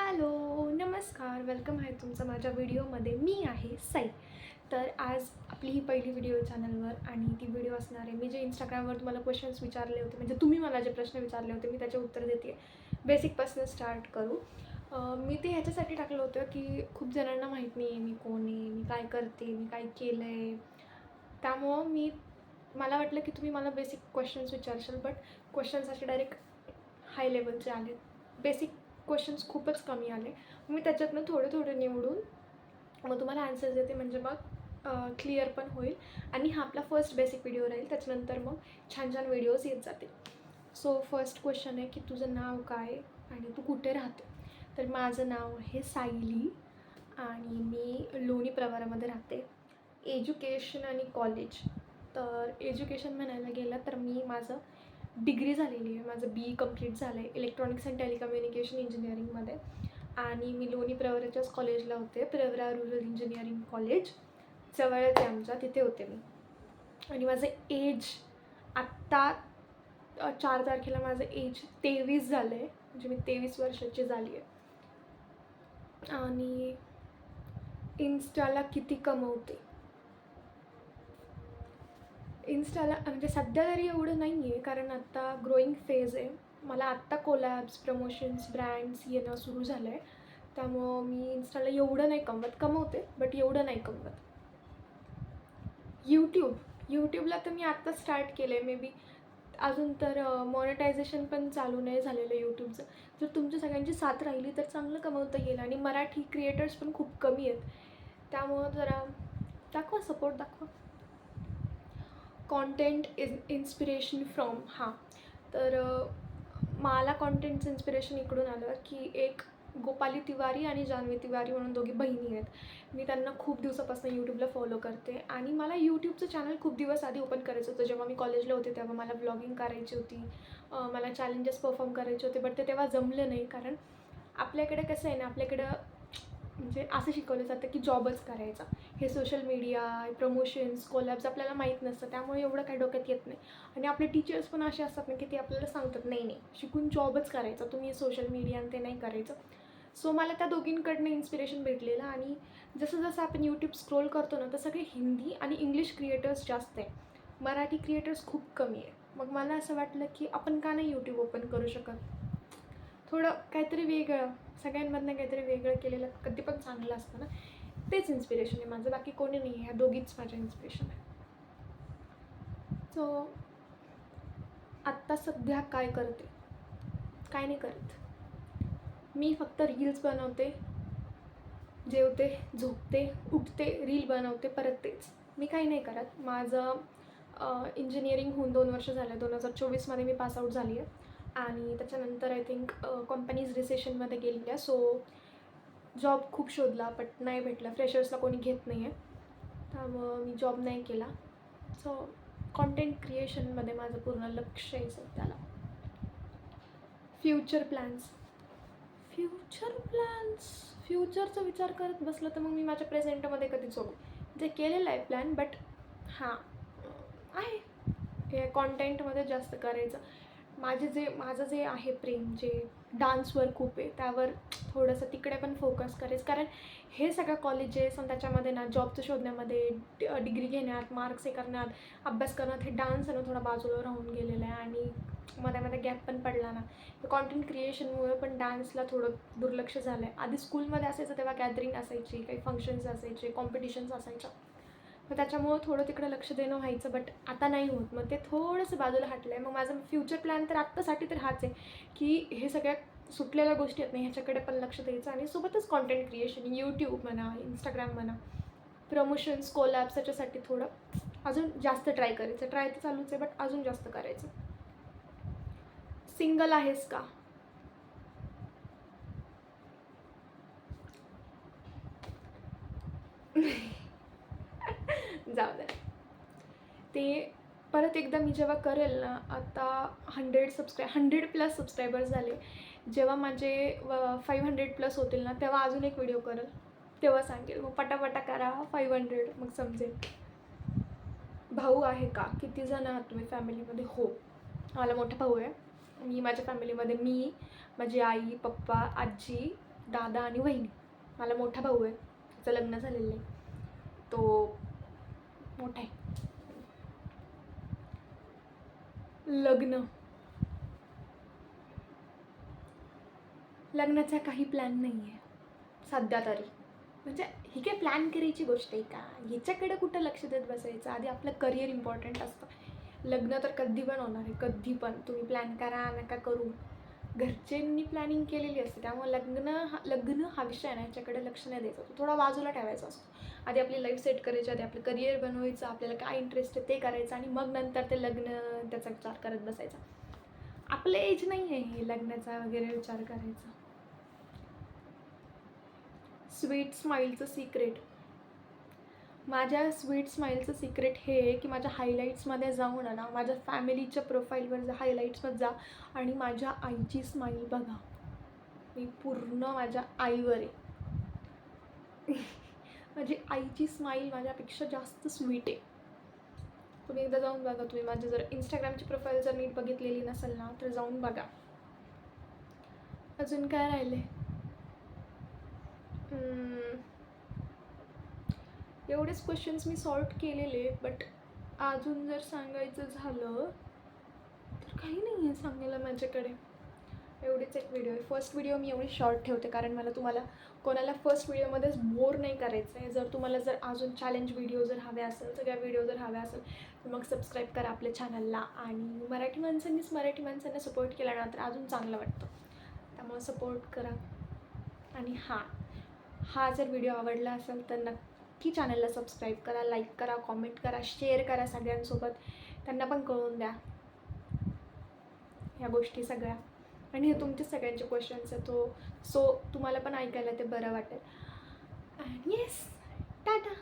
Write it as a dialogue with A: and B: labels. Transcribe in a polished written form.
A: Hello, नमस्कार, welcome आहे तुमचं माझ्या व्हिडिओमध्ये. मी आहे साई. तर आज आपली ही पहिली व्हिडिओ चॅनलवर आणि ती व्हिडिओ असणार आहे. मी जे इंस्टाग्रामवर तुम्हाला क्वेश्चन्स विचारले होते, म्हणजे तुम्ही मला जे प्रश्न विचारले होते, मी त्याचे उत्तर देते आहे. बेसिकपासून स्टार्ट करू. मी ते ह्याच्यासाठी टाकलं होतं की खूप जणांना माहीत नाही आहे मी कोण आहे, मी काय करते, मी काय केलं आहे. त्यामुळं मला वाटलं की तुम्ही मला बेसिक क्वेश्चन्स विचारशाल, बट क्वेश्चन्स असे डायरेक्ट हाय लेवलचे आले. बेसिक क्वेश्चन्स खूपच कमी आले. मी त्याच्यातनं थोडे निवडून मग तुम्हाला आन्सर्स देते, म्हणजे मग क्लिअर पण होईल. आणि हा आपला फर्स्ट बेसिक व्हिडिओ राहील. त्याच्यानंतर मग छान छान व्हिडिओज येत जातील. सो फर्स्ट क्वेश्चन आहे की तुझं नाव काय आणि तू कुठे राहते. तर माझं नाव आहे सायली आणि मी लोणी प्रवारामध्ये राहते. एज्युकेशन आणि कॉलेज, तर एज्युकेशन म्हणायला गेलं तर माझं डिग्री झालेली आहे. माझं BE कंप्लीट झालं आहे इलेक्ट्रॉनिक्स अँड टेलिकम्युनिकेशन इंजिनिअरिंगमध्ये. आणि मी लोणी प्रवराच्याच कॉलेजला होते, प्रवरा रुरल इंजिनिअरिंग कॉलेज जवळच आहे आमच्या, तिथे होते मी. आणि माझं एज आत्ता 4 तारखेला माझं एज 23 झालं आहे, म्हणजे मी 23 वर्षाची झाली आहे. आणि इन्स्टाला किती कमवते. इन्स्टाला म्हणजे सध्या तरी एवढं नाही आहे, कारण आत्ता ग्रोईंग फेज आहे. मला आत्ता कोलॅब्स, प्रमोशन्स, ब्रँड्स येणं सुरू झालं आहे. त्यामुळं मी इन्स्टाला एवढं नाही कमवते, बट एवढं नाही कमवत. यूट्यूबला तर मी आत्ता स्टार्ट केलं आहे. मे बी अजून तर मॉनिटायझेशन पण चालू नाही झालेलं यूट्यूबचं. जर तुमच्या सगळ्यांची साथ राहिली तर चांगलं कमवता येईल. आणि मराठी क्रिएटर्स पण खूप कमी आहेत, त्यामुळं जरा दाखवा, सपोर्ट दाखवा. Content inspiration from. हां, तर मला कॉन्टेंटचं इन्स्पिरेशन इकडून आलं की एक गोपाली तिवारी आणि जान्हवी तिवारी म्हणून दोघी बहिणी आहेत. मी त्यांना खूप दिवसापासून यूट्यूबला फॉलो करते. आणि मला यूट्यूबचं चॅनल खूप दिवस आधी ओपन करायचं होतं. जेव्हा मी कॉलेजला होते तेव्हा मला व्लॉगिंग करायची होती, मला चॅलेंजेस परफॉर्म करायचे होते, बट ते तेव्हा जमलं नाही. कारण आपल्याकडे कसं आहे ना, आपल्याकडं म्हणजे असं शिकवलं जातं की जॉबच करायचा. हे सोशल मीडिया, प्रमोशन्स, कोलॅब्स आपल्याला माहीत नसतं, त्यामुळे एवढं काही डोक्यात येत नाही. आणि आपले टीचर्स पण असे असतात ना की ते आपल्याला सांगतात नाही शिकून जॉबच करायचा, तुम्ही सोशल मीडिया आणि ते नाही करायचं. सो मला त्या दोघींकडनं इन्स्पिरेशन भेटलेलं. आणि जसं आपण यूट्यूब स्क्रोल करतो ना, तर सगळे हिंदी आणि इंग्लिश क्रिएटर्स जास्त आहे, मराठी क्रिएटर्स खूप कमी आहे. मग मला असं वाटलं की आपण का नाही यूट्यूब ओपन करू शकत. थोडं काहीतरी वेगळं, सगळ्यांमधनं काहीतरी वेगळं केलेलं कधी पण चांगलं असतं ना. तेच इन्स्पिरेशन आहे माझं, बाकी कोणी नाही आहे. ह्या दोघीच माझ्या इन्स्पिरेशन आहे. सो आत्ता सध्या काय करते, काय नाही करत. मी फक्त रील्स बनवते, जेवते, झोपते, उठते, रील बनवते, परत तेच. मी काही नाही करत. माझं इंजिनिअरिंग होऊन 2 वर्ष झालं. 2024मध्ये मी पासआउट झाली आहे. आणि त्याच्यानंतर आय थिंक कंपनीज रिसेशनमध्ये गेलेल्या. सो जॉब खूप शोधला, बट नाही भेटला. फ्रेशर्सला कोणी घेत नाही आहे, त्यामुळं मी जॉब नाही केला. सो कॉन्टेंट क्रिएशनमध्ये माझं पूर्ण लक्ष आहे सध्याला. फ्युचरचा विचार करत बसलं तर मग मी माझ्या प्रेझेंटमध्ये कधी सोडू. जे केलेलं आहे प्लॅन, बट हां आहे हे कॉन्टेंटमध्ये जास्त करायचं. माझं जे आहे प्रेम, जे डान्सवर खूप आहे, त्यावर थोडंसं तिकडे पण फोकस करायचं. कारण हे सगळं कॉलेजेस आणि त्याच्यामध्ये ना जॉबचं शोधण्यामध्ये, डिग्री घेण्यात, मार्क्स हे करण्यात, अभ्यास करण्यात, हे डान्स आहे ना थोडा बाजूला राहून गेलेला आहे. आणि मध्ये गॅप पण पडला ना, तर कॉन्टेंट क्रिएशनमुळे पण डान्सला थोडं दुर्लक्ष झालं आहे. आधी स्कूलमध्ये असायचं तेव्हा गॅदरिंग असायची, काही फंक्शन्स असायचे, कॉम्पिटिशन्स असायच्या, मग त्याच्यामुळं थोडं तिकडे लक्ष देणं व्हायचं. बट आता नाही होत, मग ते थोडंसं बाजूला हटलं आहे. मग माझं फ्युचर प्लॅन तर आत्तासाठी तर हाच आहे की हे सगळ्या सुटलेल्या गोष्टी आहेत ना, ह्याच्याकडे पण लक्ष द्यायचं. आणि सोबतच कॉन्टेंट क्रिएशन, यूट्यूब म्हणा, इंस्टाग्राम म्हणा, प्रमोशन्स, कोलॅब्स, त्याच्यासाठी थोडं अजून जास्त ट्राय करायचं. ट्राय तर चालूच आहे, बट अजून जास्त करायचं. सिंगल आहेस का? जाऊ द्या ते. परत एकदा मी जेव्हा करेल ना, आता 100+ सबस्क्रायबर्स झाले, जेव्हा माझे 500+ होतील ना, तेव्हा अजून एक व्हिडिओ करेल, तेव्हा सांगेल. मग पटापटा करा 500, मग समजेल. भाऊ आहे का? किती जण आहात तुम्ही फॅमिलीमध्ये? हो, मला मोठा भाऊ आहे. माझ्या फॅमिलीमध्ये माझी आई, पप्पा, आजी दादा आणि वहिनी. मला मोठा भाऊ आहे, त्याचं लग्न झालेलं आहे, तो मोठा आहे. लग्नाचा काही प्लॅन नाही आहे सध्या तरी. म्हणजे ही काय प्लॅन करायची गोष्ट आहे का? ह्याच्याकडे कुठं लक्ष देत बसायचं? आधी आपलं करिअर इम्पॉर्टंट असतं. लग्न तर कधी पण होणार आहे, कधी पण. तुम्ही प्लॅन करा नका करू, घरच्यांनी प्लॅनिंग केलेली असते. त्यामुळे लग्न हा विषय आहे ना, ह्याच्याकडे लक्ष नाही द्यायचं, तो थोडा बाजूला ठेवायचा असतो. आधी आपली लाईफ सेट करायची, आधी आपलं करिअर बनवायचं, आपल्याला काय इंटरेस्ट आहे ते करायचं, आणि मग नंतर ते लग्न त्याचा विचार करत बसायचा. आपलं एज नाही आहे हे लग्नाचा वगैरे विचार करायचा. स्वीट स्माईलचं सिक्रेट. माझ्या स्वीट स्माईलचं सिक्रेट हे आहे की माझ्या हायलाईट्समध्ये जाऊन ना, माझ्या फॅमिलीच्या प्रोफाईलवर जा, हायलाईट्समध्ये जा आणि माझ्या आईची स्माईल बघा. मी पूर्ण माझ्या आईवर आहे. माझी आईची स्माईल माझ्यापेक्षा जास्त स्वीट आहे. तुम्ही एकदा जाऊन बघा. तुम्ही माझी जर इंस्टाग्रामची प्रोफाईल जर नीट बघितलेली नसेल ना, तर जाऊन बघा. अजून काय राहिले? एवढेच क्वेश्चन्स मी सॉर्ट केलेले, बट अजून जर सांगायचं झालं तर काही नाही आहे सांगायला माझ्याकडे. एवढीच एक व्हिडिओ आहे. फर्स्ट व्हिडिओ मी एवढी शॉर्ट ठेवते कारण मला तुम्हाला कोणाला फर्स्ट व्हिडिओमध्येच बोर नाही करायचं आहे. जर तुम्हाला जर अजून चॅलेंज व्हिडिओ जर हवे असेल, सगळ्या व्हिडिओ जर हव्या असेल, तर मग सबस्क्राईब करा आपल्या चॅनलला. आणि मराठी माणसांना सपोर्ट केला ना तर अजून चांगलं वाटतं. त्यामुळे सपोर्ट करा. आणि हा जर व्हिडिओ आवडला असेल तर नक्की चॅनलला सबस्क्राईब करा, लाईक करा, कॉमेंट करा, शेअर करा सगळ्यांसोबत. त्यांना पण कळून द्या ह्या गोष्टी सगळ्या. आणि हे तुमचे सगळ्यांचे क्वेश्चन्स आहेत, सो तुम्हाला पण ऐकायला ते बरं वाटेल. येस, टाटा.